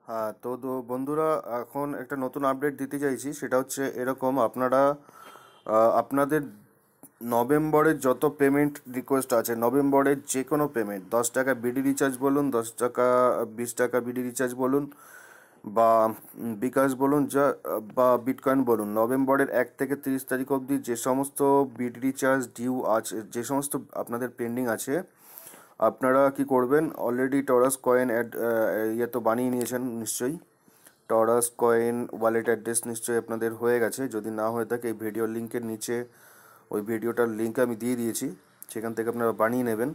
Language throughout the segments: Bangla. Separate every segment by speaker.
Speaker 1: হ্যাঁ, তো বন্ধুরা, এখন একটা নতুন আপডেট দিতে চাইছি। সেটা হচ্ছে এরকম, আপনারা আপনাদের নভেম্বরের যত পেমেন্ট রিকোয়েস্ট আছে, নভেম্বরের যে কোনো পেমেন্ট, 10 টাকা বিডি রিচার্জ বলুন, 10 টাকা 20 টাকা বিডি রিচার্জ বলুন, বা বিকাশ বলুন, বা বিটকয়েন বলুন, নভেম্বরের 1 থেকে 30 তারিখ অবধি যে সমস্ত বিডি রিচার্জ ডিউ আছে, যে সমস্ত আপনাদের পেন্ডিং আছে, আপনারা কি করবেন? অলরেডি টরাস কয়েন ইয়ে তো বানিয়ে নিয়েছেন নিশ্চয়ই। টরাস কয়েন ওয়ালেট অ্যাড্রেস নিশ্চয়ই আপনাদের হয়ে গেছে। যদি না হয়ে থাকে, এই ভিডিওর লিঙ্কের নিচে ওই ভিডিওটার লিঙ্ক আমি দিয়ে দিয়েছি, সেখান থেকে আপনারা বানিয়ে নেবেন।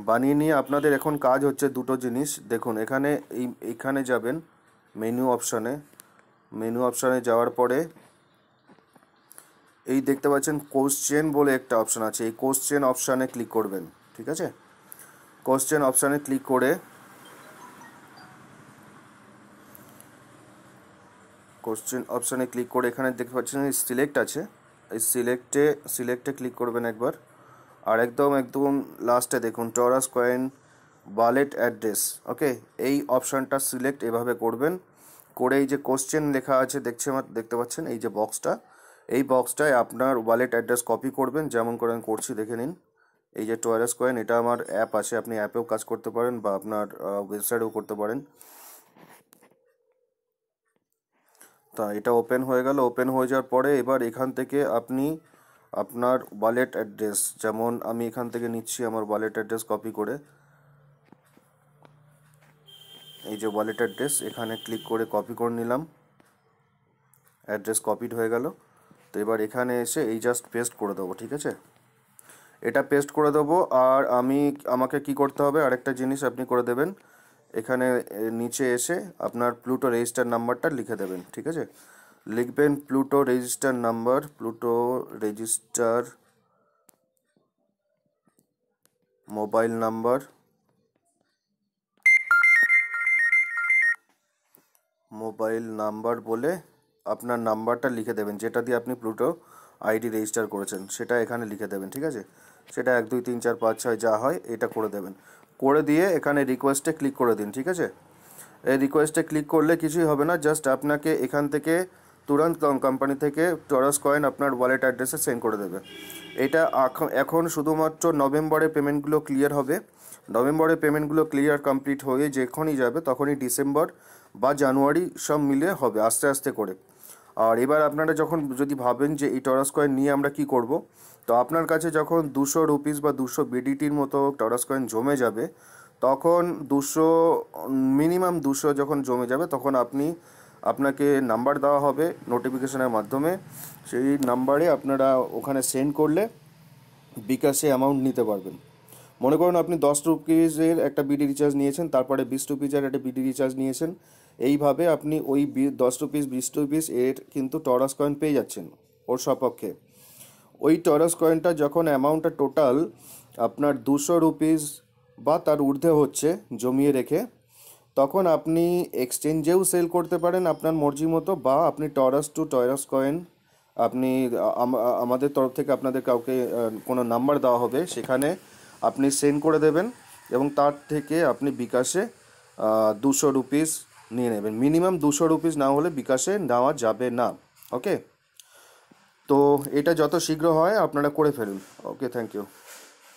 Speaker 1: বানিয়ে নিয়ে আপনাদের এখন কাজ হচ্ছে দুটো জিনিস। দেখুন, এইখানে যাবেন মেনু অপশানে যাওয়ার পরে এই দেখতে পাচ্ছেন কোশ্চেন বলে একটা অপশান আছে। এই কোশ্চেন অপশানে ক্লিক করবেন, ঠিক আছে? কোশ্চেন অপশানে ক্লিক করে এখানে দেখতে পাচ্ছেন সিলেক্ট আছে। এই সিলেক্টে ক্লিক করবেন একবার। আর একদম লাস্টে দেখুন টরাস কয়েন ওয়ালেট অ্যাড্রেস। ওকে, এই অপশানটা সিলেক্ট এভাবে করবেন। করে এই যে কোশ্চেন লেখা আছে দেখতে পাচ্ছেন এই যে বক্সটা, এই বক্সটায় আপনার ওয়ালেট অ্যাড্রেস কপি করবেন, যেমন করে আমি করছি দেখে নিন। এই যে টরাস কয়েন, এটা আমার অ্যাপ আছে, আপনি অ্যাপেও কাজ করতে পারেন বা আপনার ওয়েবসাইটেও করতে পারেন। তা এটা ওপেন হয়ে গেল। ওপেন হয়ে যাওয়ার পরে এবার এখান থেকে আপনি আপনার ওয়ালেট অ্যাড্রেস, যেমন আমি এখান থেকে নিচ্ছি আমার ওয়ালেট অ্যাড্রেস কপি করে, এই যে ওয়ালেট অ্যাড্রেস, এখানে ক্লিক করে কপি করে নিলাম। অ্যাড্রেস কপিড হয়ে গেল। তো এবার এখানে এসে এই জাস্ট পেস্ট করে দেবো, ঠিক আছে? এটা পেস্ট করে দেবো। আর আমাকে কি করতে হবে, আরেকটা জিনিস আপনি করে দেবেন। এখানে নিচে এসে আপনার প্লুটো রেজিস্টার নাম্বারটা লিখে দেবেন, ঠিক আছে? লিখবেন Pluto register number, Pluto register mobile number, বলে আপনার নাম্বারটা লিখে দেবেন, যেটা দিয়ে আপনি প্লুটো আইডি রেজিস্টার করেছেন সেটা এখানে লিখে দেবেন, ঠিক আছে? সেটা 1 2 3 4 5 6 যা হয় এটা করে দেবেন। করে দিয়ে এখানে রিকোয়েস্টে ক্লিক করে দিন, ঠিক আছে? এই রিকোয়েস্টে ক্লিক করলে কিছুই হবে না, জাস্ট আপনাকে এখান থেকে তুরন্ত কোম্পানি থেকে টরাস কয়েন আপনার ওয়ালেট অ্যাড্রেসে সেন্ড করে দেবে। এটা এখন শুধুমাত্র নভেম্বরের পেমেন্টগুলো ক্লিয়ার হবে। নভেম্বরের পেমেন্টগুলো ক্লিয়ার কমপ্লিট হয়ে যখনই যাবে, তখনই ডিসেম্বর বা জানুয়ারি সব মিলে হবে আস্তে আস্তে করে। আর এবার আপনারা যদি ভাবেন যে এই টরাস কয়েন নিয়ে আমরা কি করব, তো আপনার কাছে যখন 200 রুপিস বা 200 বিডিটির মতো টরাস কয়েন জমে যাবে, তখন মিনিমাম 200 যখন জমে যাবে, তখন আপনাকে নাম্বার দেওয়া হবে নোটিফিকেশনের মাধ্যমে। সেই নাম্বারে আপনারা ওখানে সেন্ড করলে বিকাশে অ্যামাউন্ট নিতে পারবেন। মনে করুন আপনি 10 রুপিসের একটা বিডি রিচার্জ নিয়েছেন, তারপরে 20 রুপিসের একটা বিডি রিচার্জ নিয়েছেন। এইভাবে আপনি ওই 10 রুপিস 20 রুপিস এর কিন্তু টরাস কয়েন পেয়ে যাচ্ছেন ওর সপক্ষে। ওই টরাস কয়েনটা যখন অ্যামাউন্টটা টোটাল আপনার 200 রুপিস বা তার ঊর্ধ্বে হচ্ছে জমিয়ে রেখে, তখন আপনি এক্সচেঞ্জেও সেল করতে পারেন আপনার মর্জি মতো, বা আপনি টরাস টু টরাস কয়েন আপনি আমাদের তরফ থেকে আপনাদের কাউকে কোনো নাম্বার দেওয়া হবে, সেখানে আপনি সেন্ড করে দেবেন এবং তার থেকে আপনি বিকাশে 200 রুপিস নিয়ে নেবেন। মিনিমাম 200 রুপিস না হলে বিকাশে নেওয়া যাবে না। ওকে, তো এটা যত শীঘ্র হয় আপনারা করে ফেলুন। ওকে, থ্যাংক ইউ।